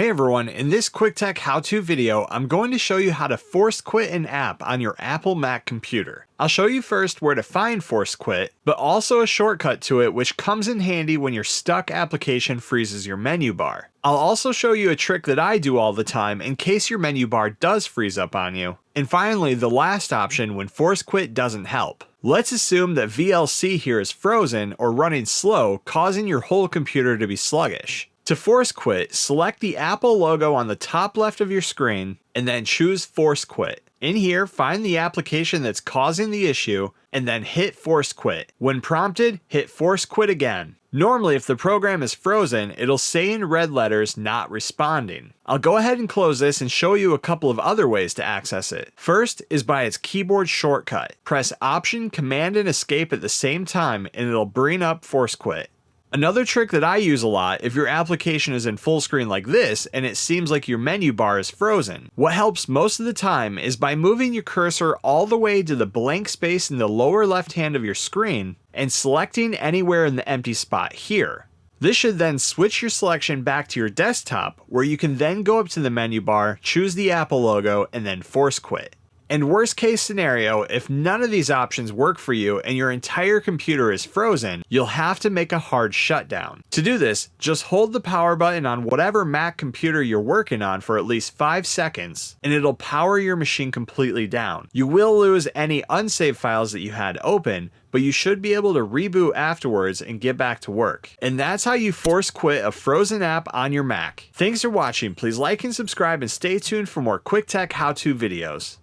Hey everyone, in this quick tech how-to video, I'm going to show you how to force quit an app on your Apple Mac computer. I'll show you first where to find force quit, but also a shortcut to it which comes in handy when your stuck application freezes your menu bar. I'll also show you a trick that I do all the time in case your menu bar does freeze up on you. And finally, the last option when force quit doesn't help. Let's assume that VLC here is frozen or running slow, causing your whole computer to be sluggish. To force quit, select the Apple logo on the top left of your screen and then choose force quit. In here, find the application that's causing the issue and then hit force quit. When prompted, hit force quit again. Normally, if the program is frozen, it'll say in red letters not responding. I'll go ahead and close this and show you a couple of other ways to access it. First is by its keyboard shortcut. Press Option, Command, and Escape at the same time and it'll bring up force quit. Another trick that I use a lot if your application is in full screen like this and it seems like your menu bar is frozen. What helps most of the time is by moving your cursor all the way to the blank space in the lower left hand of your screen and selecting anywhere in the empty spot here. This should then switch your selection back to your desktop where you can then go up to the menu bar, choose the Apple logo, and then force quit. And worst case scenario, if none of these options work for you and your entire computer is frozen, you'll have to make a hard shutdown. To do this, just hold the power button on whatever Mac computer you're working on for at least 5 seconds, and it'll power your machine completely down. You will lose any unsaved files that you had open, but you should be able to reboot afterwards and get back to work. And that's how you force quit a frozen app on your Mac. Thanks for watching. Please like and subscribe and stay tuned for more quick tech how-to videos.